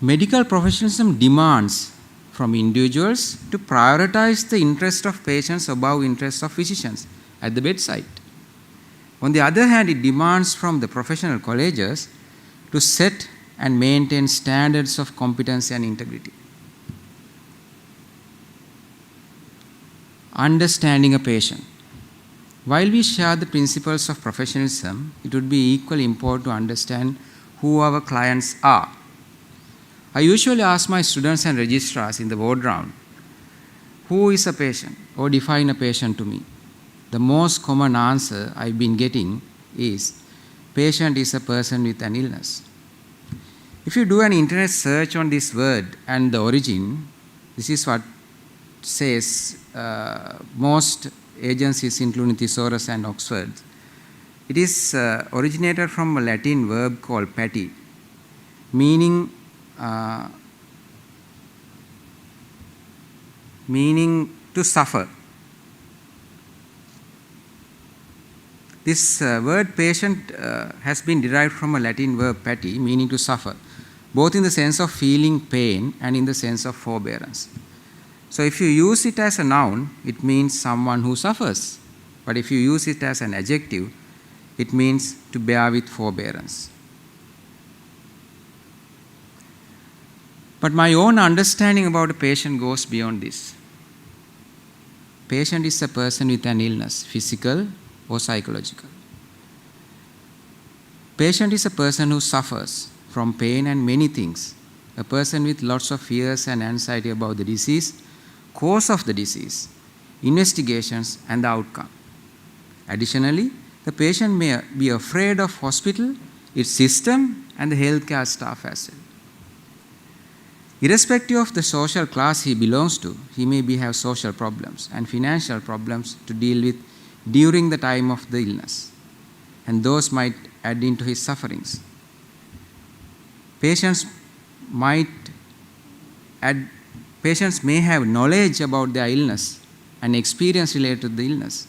Medical professionalism demands from individuals to prioritize the interest of patients above interests of physicians at the bedside. On the other hand, it demands from the professional colleges to set and maintain standards of competence and integrity. Understanding a patient. While we share the principles of professionalism, it would be equally important to understand who our clients are. I usually ask my students and registrars in the board round, who is a patient, or define a patient to me. The most common answer I've been getting is, patient is a person with an illness. If you do an internet search on this word and the origin, this is what says most agencies, including Thesaurus and Oxford. It is originated from a Latin verb called pati, meaning to suffer. This word patient has been derived from a Latin verb pati, meaning to suffer. both in the sense of feeling pain and in the sense of forbearance. So if you use it as a noun, it means someone who suffers. But if you use it as an adjective, it means to bear with forbearance. But my own understanding about a patient goes beyond this. Patient is a person with an illness, physical or psychological. Patient is a person who suffers from pain and many things. A person with lots of fears and anxiety about the disease, cause of the disease, investigations and the outcome. Additionally, the patient may be afraid of hospital, its system and the healthcare staff as well. Irrespective of the social class he belongs to, he may have social problems and financial problems to deal with during the time of the illness, and those might add into his sufferings. Patients may have knowledge about their illness and experience related to the illness,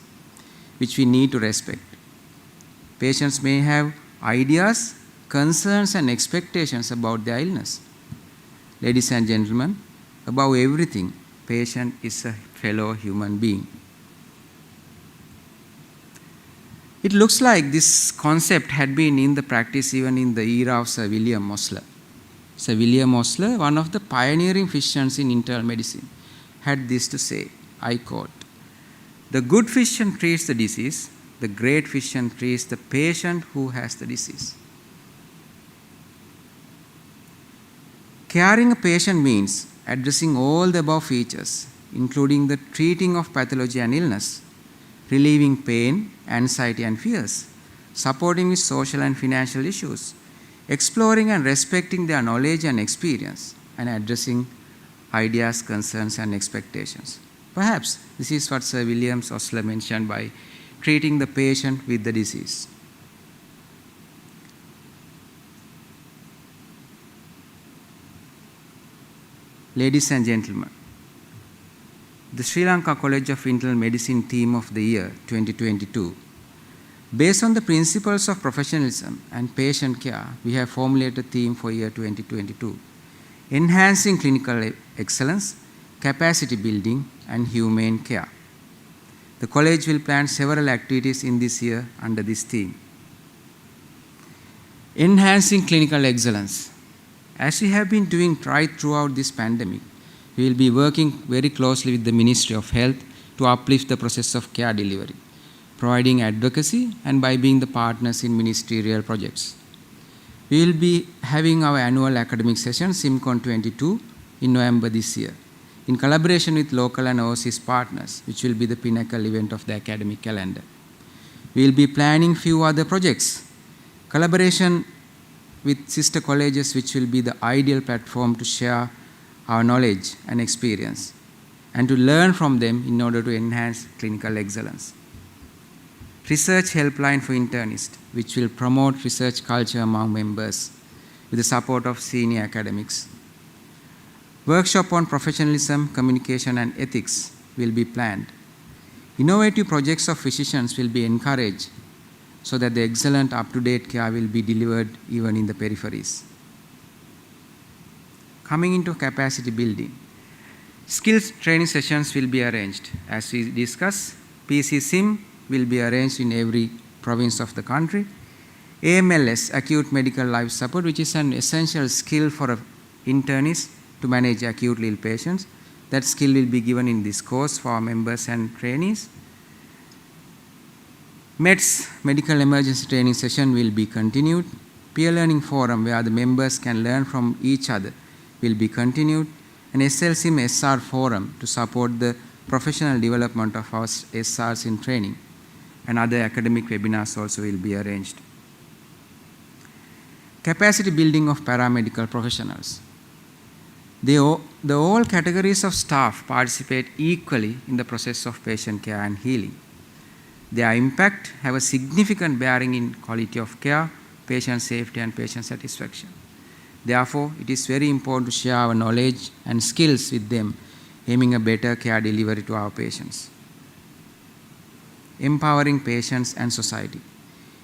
which we need to respect. Patients may have ideas, concerns, and expectations about their illness. Ladies and gentlemen, above everything, patient is a fellow human being. It looks like this concept had been in the practice even in the era of Sir William Osler. Sir William Osler, one of the pioneering physicians in internal medicine, had this to say, I quote, "The good physician treats the disease, the great physician treats the patient who has the disease." Caring a patient means addressing all the above features, including the treating of pathology and illness, relieving pain, anxiety and fears, supporting with social and financial issues, exploring and respecting their knowledge and experience, and addressing ideas, concerns and expectations. Perhaps this is what Sir William Osler mentioned by treating the patient with the disease. Ladies and gentlemen, the Sri Lanka College of Internal Medicine theme of the year 2022, based on the principles of professionalism and patient care, we have formulated a theme for year 2022, enhancing clinical excellence, capacity building and humane care. The college will plan several activities in this year under this theme. Enhancing clinical excellence. As we have been doing right throughout this pandemic, we will be working very closely with the Ministry of Health to uplift the process of care delivery, providing advocacy and by being the partners in ministerial projects. We will be having our annual academic session, SIMCON 22, in November this year, in collaboration with local and overseas partners, which will be the pinnacle event of the academic calendar. We will be planning few other projects, collaboration with sister colleges, which will be the ideal platform to share our knowledge and experience and to learn from them in order to enhance clinical excellence. Research helpline for internists, which will promote research culture among members with the support of senior academics. Workshop on professionalism, communication and ethics will be planned. Innovative projects of physicians will be encouraged so that the excellent up-to-date care will be delivered even in the peripheries. Coming into capacity building, skills training sessions will be arranged. As we discussed, PC SIM will be arranged in every province of the country. AMLS, acute medical life support, which is an essential skill for an internist to manage acutely ill patients. That skill will be given in this course for our members and trainees. METS, medical emergency training session, will be continued. Peer learning forum, where the members can learn from each other, will be continued. An SLSIM SR forum to support the professional development of our SRs in training. And other academic webinars also will be arranged. Capacity building of paramedical professionals. All categories of staff participate equally in the process of patient care and healing. Their impact have a significant bearing in quality of care, patient safety and patient satisfaction. Therefore, it is very important to share our knowledge and skills with them, aiming a better care delivery to our patients. Empowering patients and society.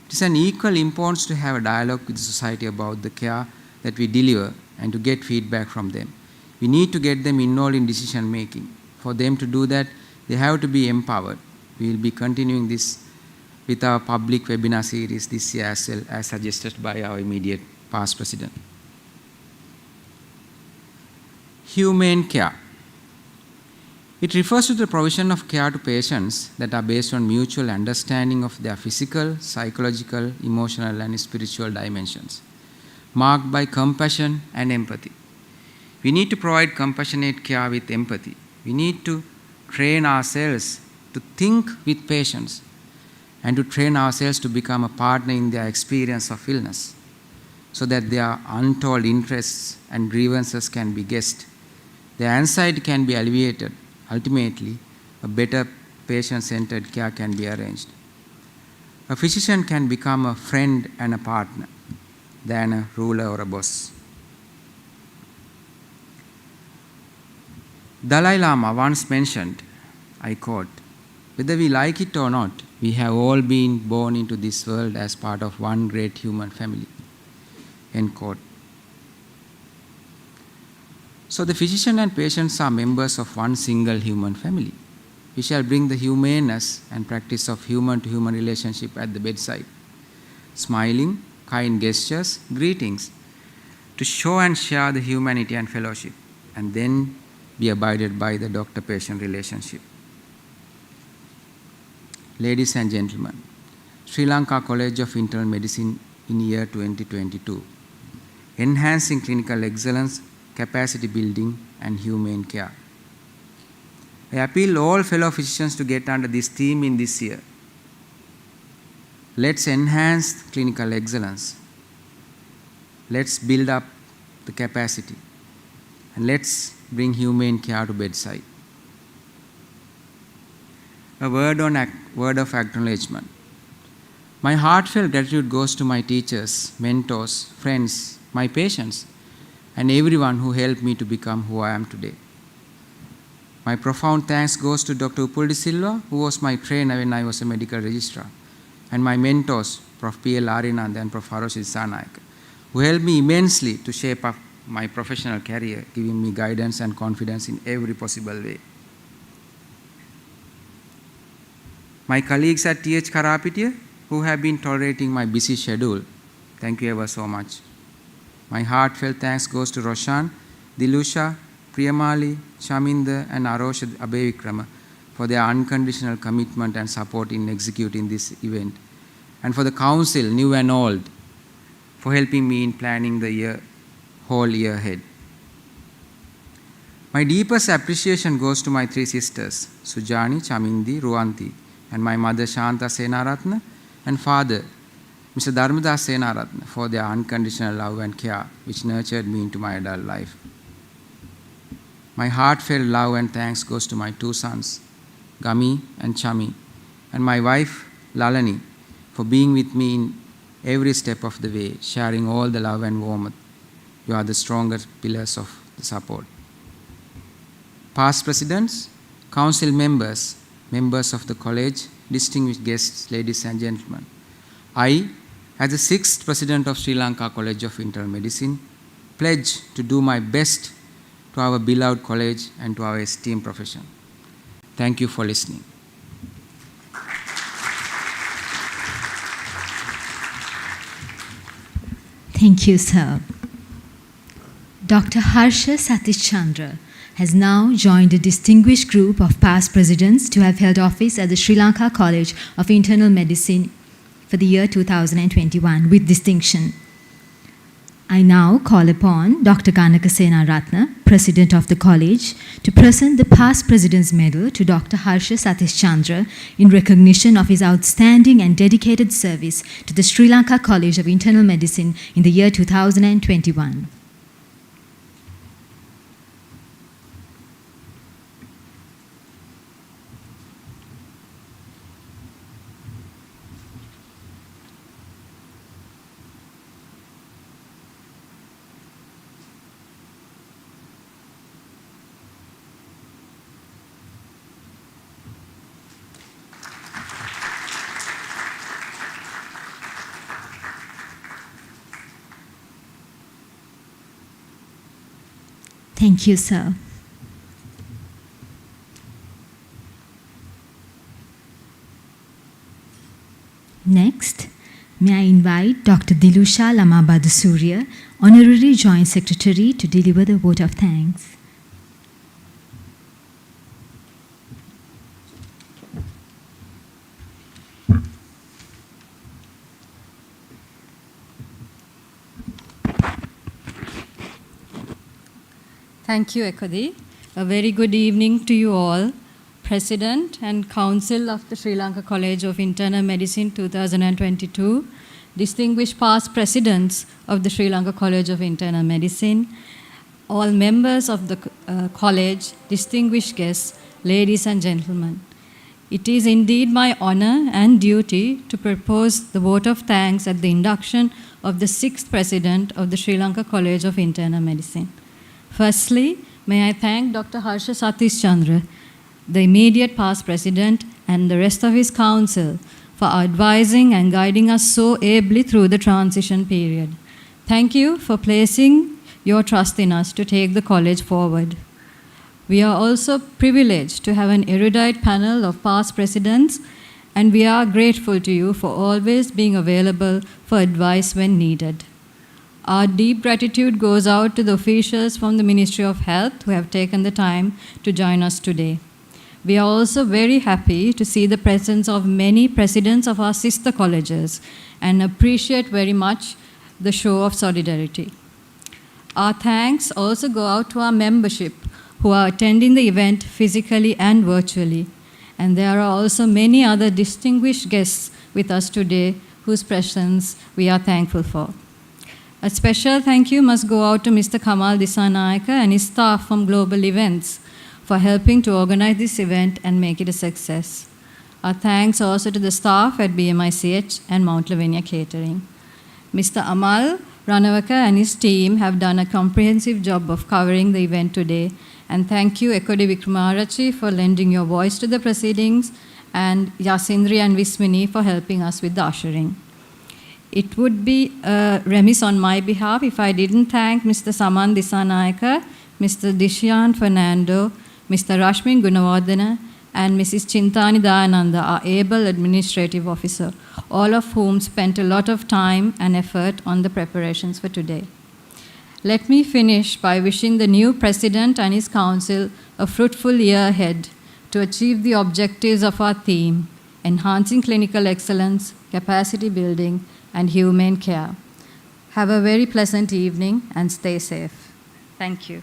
It is an equal importance to have a dialogue with the society about the care that we deliver and to get feedback from them. We need to get them involved in decision making. For them to do that, they have to be empowered. We will be continuing this with our public webinar series this year as well, as suggested by our immediate past president. Humane care. It refers to the provision of care to patients that are based on mutual understanding of their physical, psychological, emotional, and spiritual dimensions, marked by compassion and empathy. We need to provide compassionate care with empathy. We need to train ourselves to think with patience and to train ourselves to become a partner in their experience of illness so that their untold interests and grievances can be guessed. Their anxiety can be alleviated. Ultimately, a better patient-centered care can be arranged. A physician can become a friend and a partner than a ruler or a boss. Dalai Lama once mentioned, I quote, "Whether we like it or not, we have all been born into this world as part of one great human family." End quote. So the physician and patients are members of one single human family. We shall bring the humaneness and practice of human-to-human relationship at the bedside. Smiling, kind gestures, greetings, to show and share the humanity and fellowship, and then be abided by the doctor-patient relationship. Ladies and gentlemen, Sri Lanka College of Internal Medicine in year 2022, enhancing clinical excellence, capacity building, and humane care. I appeal all fellow physicians to get under this theme in this year. Let's enhance clinical excellence. Let's build up the capacity. And let's bring humane care to bedside. A word of acknowledgement. My heartfelt gratitude goes to my teachers, mentors, friends, my patients, and everyone who helped me to become who I am today. My profound thanks goes to Dr. Upul De Silva, who was my trainer when I was a medical registrar, and my mentors, Prof. P.L. Arinand and Prof. Haroshi Dissanayake, who helped me immensely to shape up my professional career, giving me guidance and confidence in every possible way. My colleagues at TH Karapitiya, who have been tolerating my busy schedule, thank you ever so much. My heartfelt thanks goes to Roshan, Dilusha, Priyamali, Chaminda, and Arosha Abhevikrama for their unconditional commitment and support in executing this event, and for the council, new and old, for helping me in planning the whole year ahead. My deepest appreciation goes to my three sisters, Sujani, Chamindi, Ruanti, and my mother Shanta Senaratna and father Mr. Dharmadas Senaratna for their unconditional love and care which nurtured me into my adult life. My heartfelt love and thanks goes to my two sons, Gami and Chami, and my wife Lalani for being with me in every step of the way, sharing all the love and warmth. You are the strongest pillars of the support. Past presidents, council members, members of the college, distinguished guests, ladies and gentlemen, I, as the 6th President of Sri Lanka College of Internal Medicine, pledge to do my best to our beloved college and to our esteemed profession. Thank you for listening. Thank you, sir. Dr. Harsha Satish Chandra has now joined a distinguished group of past presidents to have held office at the Sri Lanka College of Internal Medicine for the year 2021 with distinction. I now call upon Dr. Ganaka Senaratna, President of the College, to present the Past President's Medal to Dr. Harsha Satish Chandra in recognition of his outstanding and dedicated service to the Sri Lanka College of Internal Medicine in the year 2021. Thank you, sir. Next, may I invite Dr. Dilusha Lamabadusuriya, Honorary Joint Secretary, to deliver the vote of thanks. Thank you, Ekadi. A very good evening to you all. President and Council of the Sri Lanka College of Internal Medicine 2022, distinguished past presidents of the Sri Lanka College of Internal Medicine, all members of the college, distinguished guests, ladies and gentlemen. It is indeed my honor and duty to propose the vote of thanks at the induction of the 6th President of the Sri Lanka College of Internal Medicine. Firstly, may I thank Dr. Harsha Satish Chandra, the immediate past President, and the rest of his council for advising and guiding us so ably through the transition period. Thank you for placing your trust in us to take the college forward. We are also privileged to have an erudite panel of past presidents, and we are grateful to you for always being available for advice when needed. Our deep gratitude goes out to the officials from the Ministry of Health who have taken the time to join us today. We are also very happy to see the presence of many presidents of our sister colleges and appreciate very much the show of solidarity. Our thanks also go out to our membership who are attending the event physically and virtually. And there are also many other distinguished guests with us today whose presence we are thankful for. A special thank you must go out to Mr. Kamal Disanayaka and his staff from Global Events for helping to organize this event and make it a success. Our thanks also to the staff at BMICH and Mount Lavinia Catering. Mr. Amal Ranavaka and his team have done a comprehensive job of covering the event today, and thank you, Ekodi Vikramarachi, for lending your voice to the proceedings, and Yasindri and Vismini for helping us with the ushering. It would be remiss on my behalf if I didn't thank Mr. Saman Disanayaka, Mr. Dishyan Fernando, Mr. Rashmin Gunawardena, and Mrs. Chintani Dayananda, our able administrative officer, all of whom spent a lot of time and effort on the preparations for today. Let me finish by wishing the new president and his council a fruitful year ahead to achieve the objectives of our theme, enhancing clinical excellence, capacity building, and humane care. Have a very pleasant evening and stay safe. Thank you.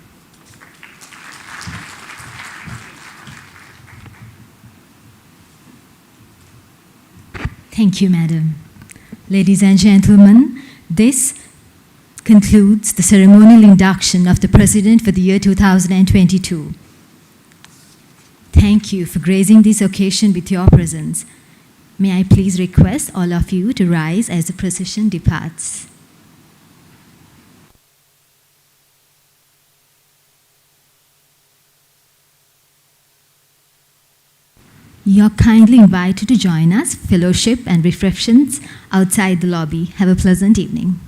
Thank you, Madam. Ladies and gentlemen, this concludes the ceremonial induction of the President for the year 2022. Thank you for gracing this occasion with your presence. May I please request all of you to rise as the procession departs. You are kindly invited to join us, fellowship and refreshments outside the lobby. Have a pleasant evening.